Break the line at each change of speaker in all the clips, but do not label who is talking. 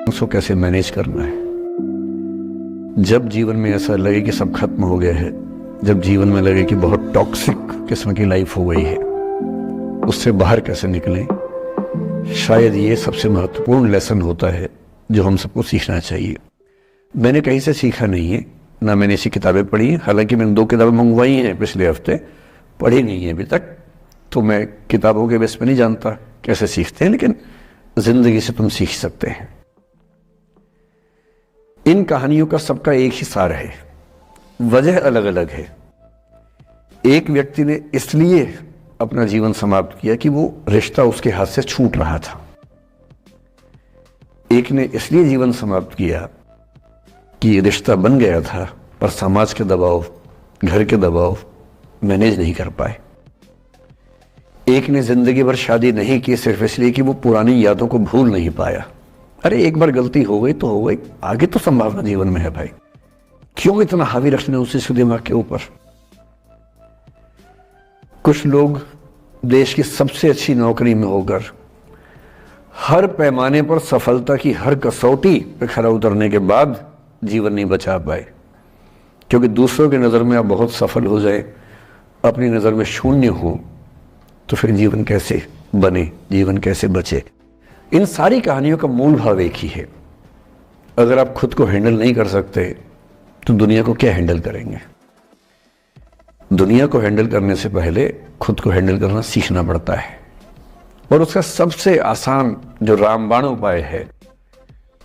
उसको कैसे मैनेज करना है। जब जीवन में ऐसा लगे कि सब खत्म हो गया है, जब जीवन में लगे कि बहुत टॉक्सिक किस्म की लाइफ हो गई है, उससे बाहर कैसे निकलें, शायद ये सबसे महत्वपूर्ण लेसन होता है जो हम सबको सीखना चाहिए। मैंने कहीं से सीखा नहीं है, ना मैंने ऐसी किताबें पढ़ी हैं। हालांकि मैंने 2 किताबें मंगवाई हैं पिछले हफ्ते, पढ़ी नहीं है अभी तक, तो मैं किताबों के बेस पे नहीं जानता कैसे सीखते हैं, लेकिन जिंदगी से तुम सीख सकते हैं। इन कहानियों का सबका एक ही सार है, वजह अलग अलग है। एक व्यक्ति ने इसलिए अपना जीवन समाप्त किया कि वो रिश्ता उसके हाथ से छूट रहा था। एक ने इसलिए जीवन समाप्त किया कि ये रिश्ता बन गया था, पर समाज के दबाव, घर के दबाव मैनेज नहीं कर पाए। एक ने जिंदगी भर शादी नहीं की सिर्फ इसलिए कि वो पुरानी यादों को भूल नहीं पाया। अरे एक बार गलती हो गई तो हो गई, आगे तो संभावना जीवन में है भाई, क्यों इतना हावी रखना उसी से दिमाग के ऊपर। कुछ लोग देश की सबसे अच्छी नौकरी में होकर हर पैमाने पर सफलता की हर कसौटी पे खरा उतरने के बाद जीवन नहीं बचा पाए, क्योंकि दूसरों की नज़र में आप बहुत सफल हो जाए, अपनी नज़र में शून्य हो, तो फिर जीवन कैसे बने, जीवन कैसे बचे। इन सारी कहानियों का मूल भाव एक ही है, अगर आप खुद को हैंडल नहीं कर सकते तो दुनिया को क्या हैंडल करेंगे। दुनिया को हैंडल करने से पहले खुद को हैंडल करना सीखना पड़ता है, और उसका सबसे आसान जो रामबाण उपाय है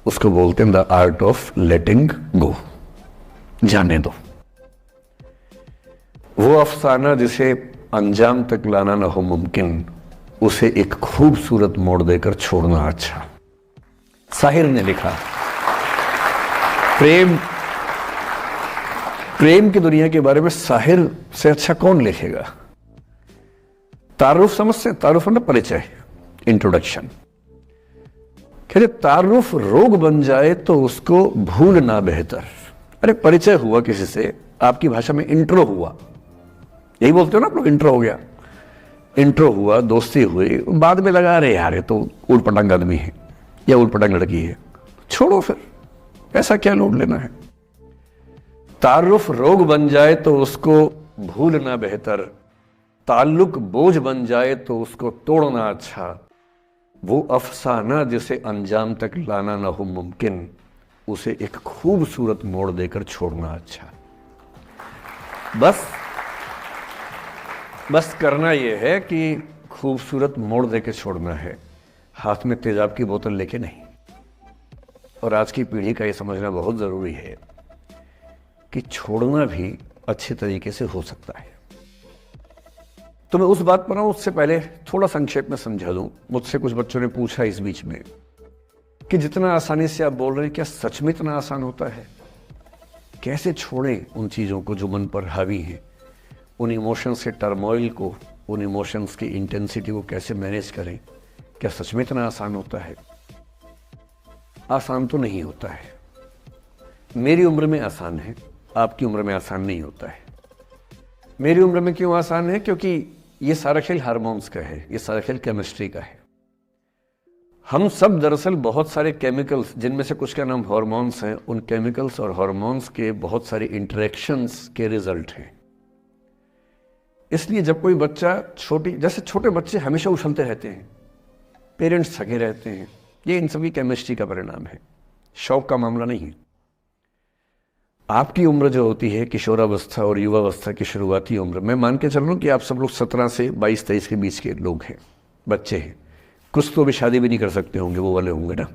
उसको बोलते हैं द आर्ट ऑफ लेटिंग गो, जाने दो। वो अफसाना जिसे अंजाम तक लाना न हो मुमकिन, उसे एक खूबसूरत मोड़ देकर छोड़ना अच्छा। साहिर ने लिखा, प्रेम की दुनिया के बारे में साहिर से अच्छा कौन लिखेगा। तारुफ समझते, तारुफ ना परिचय, इंट्रोडक्शन। कहते तारुफ रोग बन जाए तो उसको भूलना बेहतर। अरे परिचय हुआ किसी से, आपकी भाषा में इंट्रो हुआ, यही बोलते हो ना आप लोग, इंट्रो हो गया, इंट्रो हुआ, दोस्ती हुई, बाद में लगा रहे यार ये तो ऊट पटांग आदमी है या ऊट पटांग लड़की है, छोड़ो फिर, ऐसा क्या लोड लेना है। तारुफ रोग बन जाए तो उसको भूलना बेहतर, ताल्लुक बोझ बन जाए तो उसको तोड़ना अच्छा। वो अफसाना जिसे अंजाम तक लाना ना हो मुमकिन, उसे एक खूबसूरत मोड़ देकर छोड़ना अच्छा। बस करना यह है कि खूबसूरत मोड़ देकर छोड़ना है, हाथ में तेजाब की बोतल लेके नहीं। और आज की पीढ़ी का यह समझना बहुत जरूरी है कि छोड़ना भी अच्छे तरीके से हो सकता है। तो मैं उस बात पर आऊं, उससे पहले थोड़ा संक्षेप में समझा दूं। मुझसे कुछ बच्चों ने पूछा इस बीच में कि जितना आसानी से आप बोल रहे हैं, क्या सच में इतना आसान होता है? कैसे छोड़ें उन चीज़ों को जो मन पर हावी हैं, उन इमोशंस के टर्मोइल को, उन इमोशंस की इंटेंसिटी को कैसे मैनेज करें? क्या सच में इतना आसान होता है? आसान तो नहीं होता है। मेरी उम्र में आसान है, आपकी उम्र में आसान नहीं होता है। मेरी उम्र में क्यों आसान है? क्योंकि ये सारा खेल हार्मोन्स का है, ये सारा खेल केमिस्ट्री का है। हम सब दरअसल बहुत सारे केमिकल्स, जिनमें से कुछ का नाम हार्मोन्स हैं, उन केमिकल्स और हार्मोन्स के बहुत सारे इंटरेक्शंस के रिजल्ट हैं। इसलिए जब कोई बच्चा जैसे छोटे बच्चे हमेशा उछलते रहते हैं, पेरेंट्स थके रहते हैं, ये इन सभी केमिस्ट्री का परिणाम है, शौक का मामला नहीं है। आपकी उम्र जो होती है, किशोरावस्था और युवावस्था की शुरुआती उम्र, मैं मान के चल रहा हूँ कि आप सब लोग 17 से 22-23 के बीच के लोग हैं, बच्चे हैं। कुछ तो अभी शादी भी नहीं कर सकते होंगे, वो वाले होंगे ना,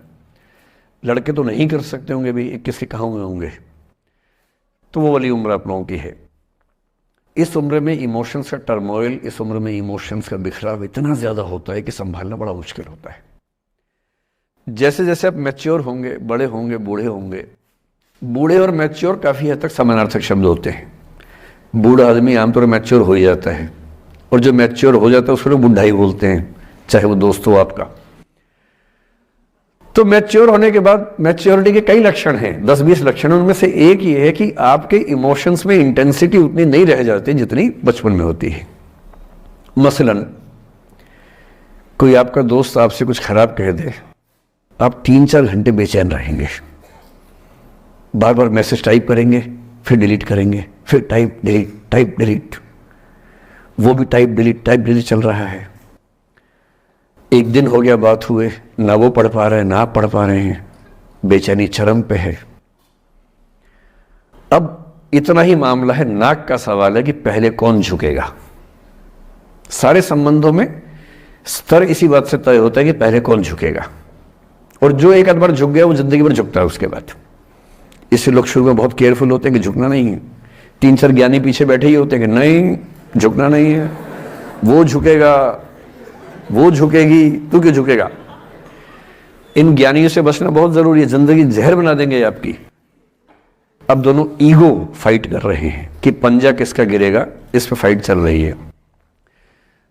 लड़के तो नहीं कर सकते होंगे भी, 21 के कहाँ हुए होंगे, तो वो वाली उम्र आप लोगों की है। इस उम्र में इमोशंस का टर्मोइल, इस उम्र में इमोशंस का बिखराव इतना ज़्यादा होता है कि संभालना बड़ा मुश्किल होता है। जैसे जैसे आप मैच्योर होंगे, बड़े होंगे, बूढ़े होंगे, बूढ़े और मैच्योर काफ़ी हद तक समानार्थक शब्द होते हैं। बूढ़ा आदमी आमतौर पर मैच्योर हो ही जाता है, और जो मैच्योर हो जाता है उसको लोग बुढ़ा ही बोलते हैं, चाहे वो दोस्त हो आपका। तो मैच्योर होने के बाद मैच्योरिटी के कई लक्षण हैं, 10-20 लक्षण, उनमें से एक ये है कि आपके इमोशंस में इंटेंसिटी उतनी नहीं रह जाती जितनी बचपन में होती है। मसलन कोई आपका दोस्त आपसे कुछ खराब कह दे, आप 3-4 घंटे बेचैन रहेंगे, बार बार मैसेज टाइप करेंगे, फिर डिलीट करेंगे, फिर टाइप डिलीट, वो भी टाइप डिलीट चल रहा है। एक दिन हो गया बात हुए, ना वो पढ़ पा रहे हैं ना आप पढ़ पा रहे हैं, बेचैनी चरम पे है। अब इतना ही मामला है, नाक का सवाल है कि पहले कौन झुकेगा। सारे संबंधों में स्तर इसी बात से तय होता है कि पहले कौन झुकेगा, और जो एक आध बार झुक गया वो जिंदगी भर झुकता है उसके बाद। इससे लोग शुरू में बहुत केयरफुल होते हैं कि झुकना नहीं है। 3-4 ज्ञानी पीछे बैठे ही होते हैं कि नहीं झुकना नहीं है, वो झुकेगा, वो झुकेगी, तू क्यों झुकेगा। इन ज्ञानियों से बचना बहुत जरूरी है, जिंदगी जहर बना देंगे आपकी। अब दोनों ईगो फाइट कर रहे हैं कि पंजा किसका गिरेगा, इस पे फाइट चल रही है।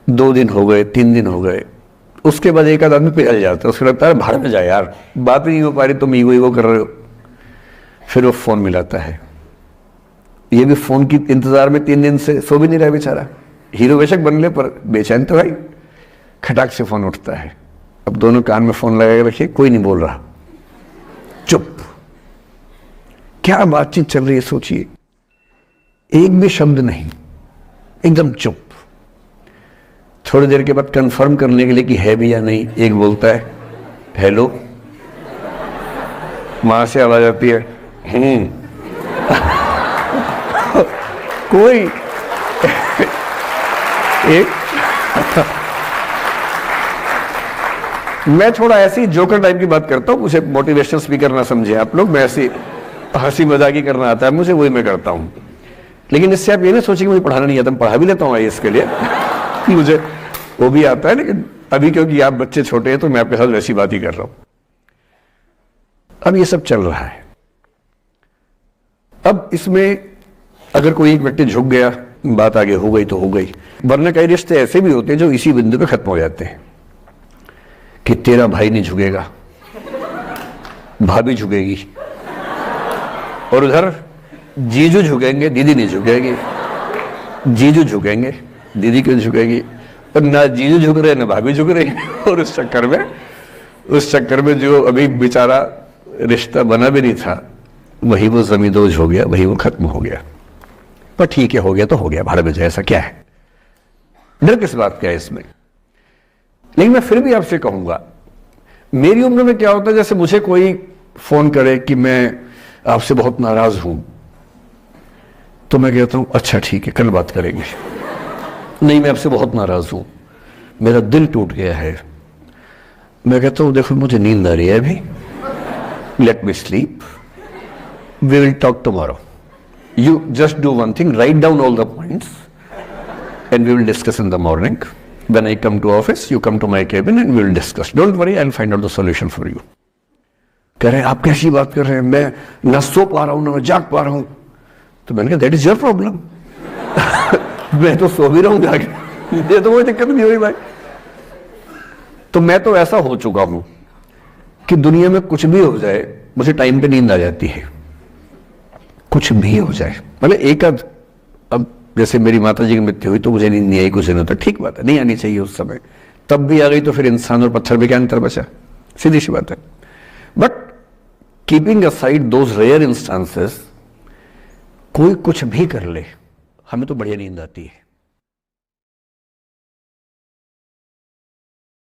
2 दिन हो गए, 3 दिन हो गए, उसके बाद एक आध आदमी पिघल जाता है, उसको लगता है भाड़ में जाए यार, बात नहीं हो पा रही, तुम ईगो कर रहे हो। फिर वो फोन मिलाता है, ये भी फोन की इंतजार में 3 दिन से सो भी नहीं रहा बेचारा, हीरो बेशक बनने पर बेचैन तो भाई। खटाक से फोन उठता है, अब दोनों कान में फोन लगा के रखिए, कोई नहीं बोल रहा, चुप। क्या बातचीत चल रही है सोचिए, एक भी शब्द नहीं, एकदम चुप। थोड़ी देर के बाद कंफर्म करने के लिए कि है भी या नहीं, एक बोलता है हेलो, वहां से आवाज आती है कोई एक मैं थोड़ा ऐसी जोकर टाइप की बात करता हूं, मुझे मोटिवेशनल स्पीकर ना समझे आप लोग, मैं ऐसी हंसी मजाकी करना आता है मुझे, वही मैं करता हूं। लेकिन इससे आप ये नहीं सोचिए कि मुझे पढ़ाना नहीं आता, मैं पढ़ा भी लेता हूँ इसके लिए मुझे वो भी आता है, लेकिन अभी क्योंकि आप बच्चे छोटे हैं तो मैं आपके साथ वैसी बात ही कर रहा हूं। अब ये सब चल रहा है। अब इसमें अगर कोई एक व्यक्ति झुक गया, बात आगे हो गई तो हो गई, वरना कई रिश्ते ऐसे भी होते हैं जो इसी बिंदु पे खत्म हो जाते हैं कि तेरा भाई नहीं झुकेगा, भाभी झुकेगी, और उधर जीजू झुकेंगे, दीदी नहीं झुकेगी, जीजू झुकेंगे, दीदी क्यों झुकेगी, और ना जीजू झुक रहे ना भाभी झुक रही और उस चक्कर में जो अभी बेचारा रिश्ता बना भी नहीं था, वही वो जमींदोज हो गया, वही वो खत्म हो गया। पर ठीक है, हो गया तो हो गया, भाड़ में जाए, ऐसा क्या है, डर किस बात का है इसमें। लेकिन मैं फिर भी आपसे कहूंगा, मेरी उम्र में क्या होता है, जैसे मुझे कोई फोन करे कि मैं आपसे बहुत नाराज हूं, तो मैं कहता हूं अच्छा ठीक है कल बात करेंगे। नहीं, मैं आपसे बहुत नाराज हूं, मेरा दिल टूट गया है, मैं कहता हूं देखो मुझे नींद आ रही है अभी, let me sleep, we will talk tomorrow, you just do one thing, write down all the points and we will discuss in the morning, when I come to office you come to my cabin and we will discuss, don't worry, I will find out the solution for you. कह रहे हैं आप कैसी बात कर रहे हैं, मैं ना सो पा रहा हूं ना मैं जाग पा रहा हूं। तो मैंने कहा दैट इज योर प्रॉब्लम मैं तो सो भी रहा हूं जाके, ये तो कोई दिक्कत नहीं हुई भाई। तो मैं तो ऐसा हो चुका हूं कि दुनिया में कुछ भी हो जाए मुझे टाइम पे नींद आ जाती है, कुछ भी हो जाए, मतलब एक आध, अब जैसे मेरी माता जी की मृत्यु हुई तो मुझे नींद नहीं आई कुछ दिनों तक, ठीक बात है, नहीं आनी चाहिए उस समय, तब भी आ गई तो फिर इंसान और पत्थर में क्या अंतर बचा, सीधी सी बात है। But keeping aside those rare instances, कोई कुछ भी कर ले, हमें तो बढ़िया नींद आती है।